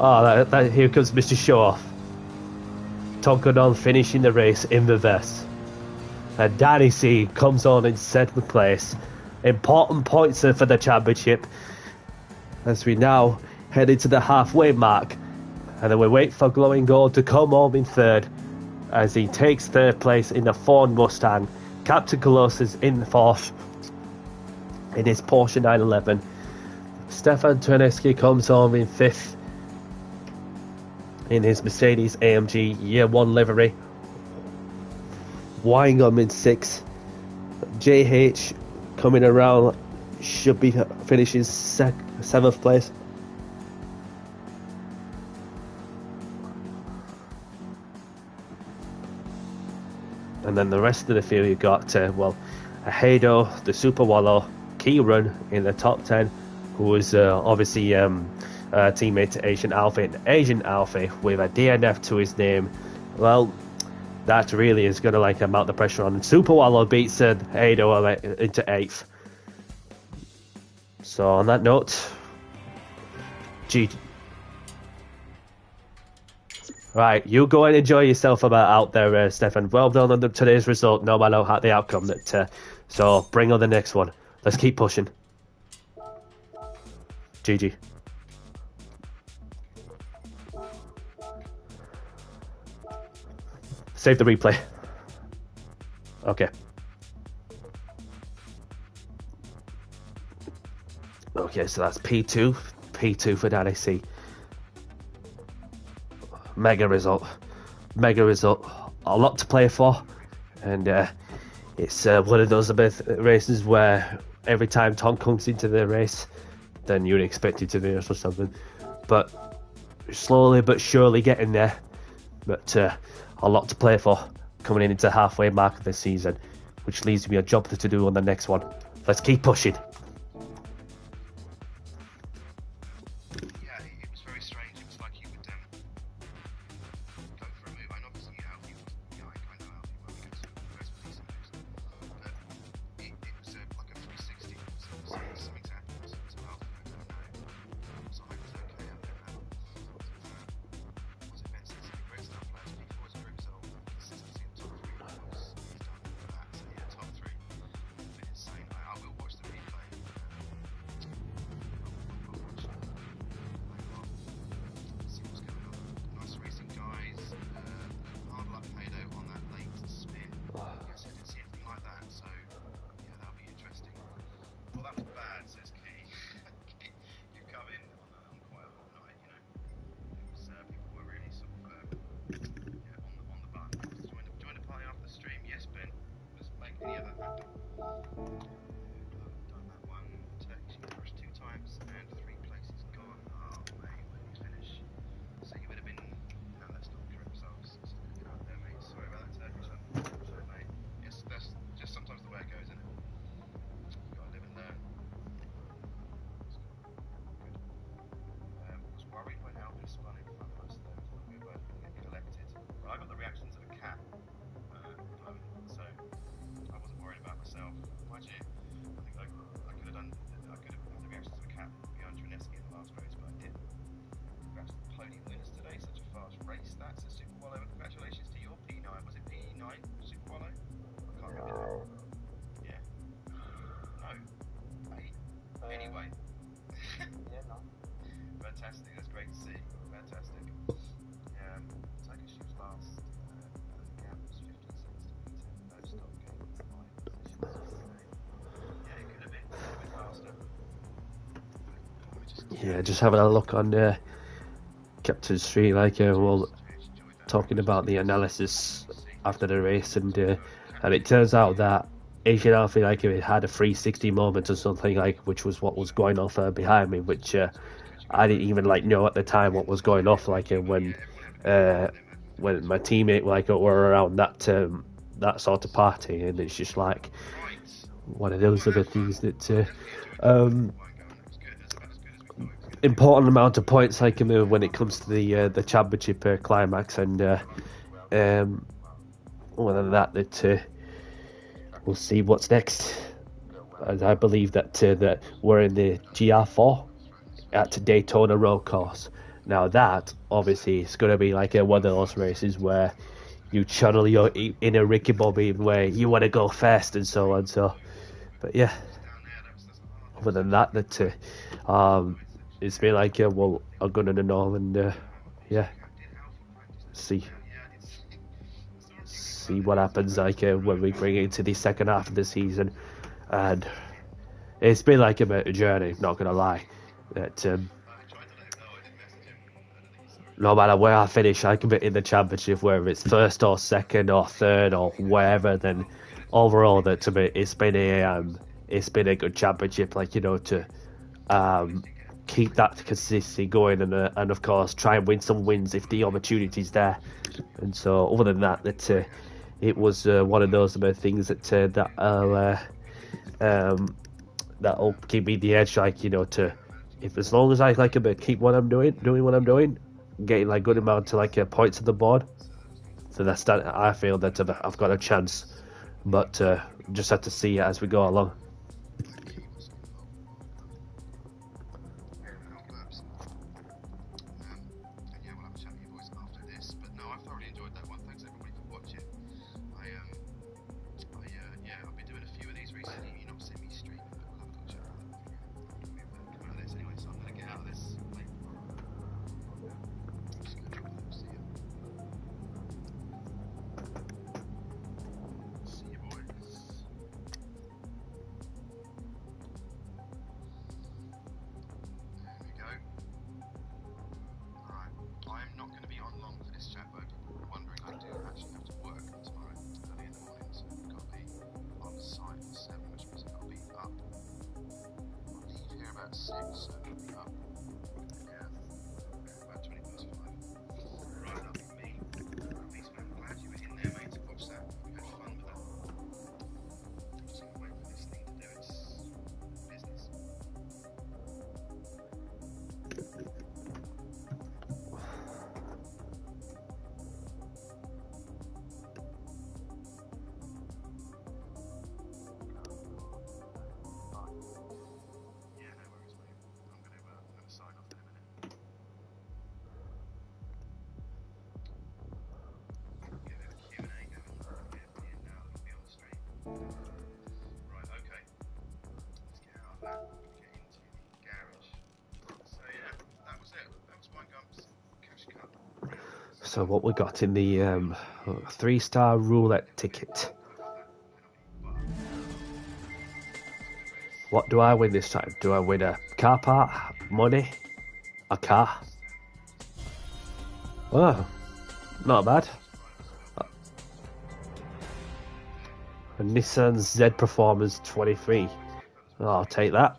S1: Oh, here comes Mr. Showoff. Tonkanon finishing the race in reverse. And Danny C comes on in 7th place. Important points for the championship. As we now head into the halfway mark. And then we wait for Glowing Gold to come home in 3rd. As he takes 3rd place in the Ford Mustang. Captain Colossus in 4th. In his Porsche 911. Stefan Terneski comes home in 5th. In his Mercedes AMG Year 1 livery. Winegum in 6th. JH coming around, should be finishing 7th place. And then the rest of the field you got, well, Hado, the Super Wallow, Kieran in the top 10, who was obviously teammate to Asian Alpha, and Asian Alpha with a DNF to his name. Well, that really is going to mount the pressure on. Super Wallow beats Hado into 8th. So on that note, right, you go and enjoy yourself out there, Stefan. Well done on today's result, no matter how the outcome. So bring on the next one. Let's keep pushing. GG. Save the replay. Okay. Okay, so that's P2. P2 for Danny C. Mega result. Mega result. A lot to play for. And it's one of those races where every time Tom comes into the race, then you'd expect it to be or something. But slowly but surely getting there. But a lot to play for coming into the halfway mark of this season, which leaves me a job to do on the next one. Let's keep pushing.
S3: Yeah, it was very strange. It was like you would go for a move. I know obviously Alfie was, I know Alfie well because the rest was decent moves. But it was like a 360. So something's happened to Alfie. I don't know. So I hope it's okay. And then was it Ben says he great stuff last week. Was a great result. Consistency in top 3 was he's done for that. So yeah, top 3. It's been insane. I will watch the replay.
S1: Yeah, just having a look on Captain Street, like well, talking about the analysis after the race, and it turns out that Asian Alfie like it had a 360 moment or something, like, which was what was going off behind me, which I didn't even like know at the time what was going off, like when my teammate like were around that sort of party, and it's just like one of those other things that important amount of points like when it comes to the championship climax, and um, other than that we'll see what's next. As I believe that we're in the GR4 at Daytona Road Course. Now that obviously is going to be like one of those races where you channel your inner Ricky Bobby, where you want to go fast and so on. So, but yeah, other than that it's been like well, a good and all, and yeah, see what happens like when we bring it into the second half of the season, and it's been like a bit of a journey, not gonna lie. That no matter where I finish, I can be in the championship, whether it's first or second or third or wherever. Then overall, that to me, it's been a good championship. Like, you know, to keep that consistency going, and of course try and win some wins if the opportunity's there. And so, other than that, it was one of those things that'll give me the edge. Like, you know, to if as long as I like keep what I'm doing what I'm doing, getting like good amount to like points on the board, so that I feel that I've got a chance. But just have to see it as we go along.
S3: I've been doing a few of these recently. You've not seen me stream, but we'll have a little chat about that. Come out of this anyway, so I'm going to get out of this. I'm just going to drop them, see you. See you, boys. There we go. Alright, I'm not going to be on long for this chat, though. People were wondering, I do actually have to work tomorrow early in the morning, so I've got to be on site at 7, which means I've got to be up. I'll leave here about 6, so I'll be up. Yeah, about 20 past 5. Right, that'll be me. Peace, man. Glad you were in there, mate, to watch that. We had fun with that. Just gonna wait for this thing to do its business. Yeah, no worries, mate. I'm gonna sign off in a minute. Get a bit of Q&A going. Get everybody in now that'll be on the stream. Right, okay. Let's get out of that. Get into the garage. So yeah, that was it. That was Winegum's cash cup.
S1: So what we got in the 3-star roulette ticket. What do I win this time? Do I win a car part, money, a car? Oh, not bad. A Nissan Z Performance 23. I'll take that.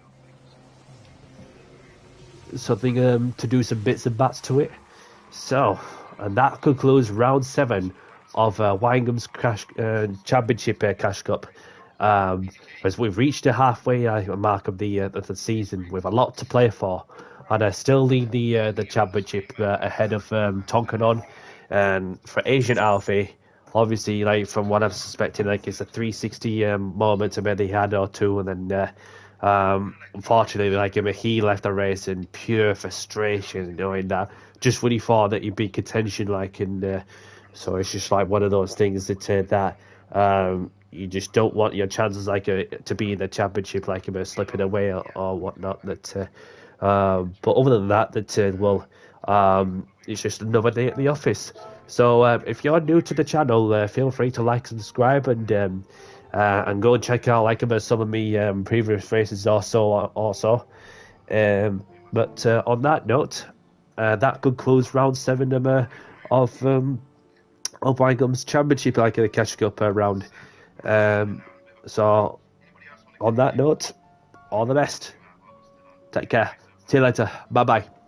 S1: Something to do some bits and bats to it. So, and that concludes round 7 of Winegum's Championship Cash Cup. As we've reached the halfway mark of the season, with a lot to play for, and I still lead the championship ahead of Tonkanon. And for Asian Alfie, obviously, like from what I'm suspecting, like it's a 360 moment I maybe had or two, and then unfortunately, like he left the race in pure frustration, knowing that just when he thought that he'd be contention, like, and so it's just like one of those things that you just don't want your chances like to be in the championship like slipping away or whatnot. But other than that, it's just another day at the office. So if you're new to the channel, feel free to like, subscribe, and go and check out some of me previous races also. But on that note, that concludes round 7 of Winegum's championship, like a cash cup round. So on that note, all the best. Take care. See you later. Bye bye.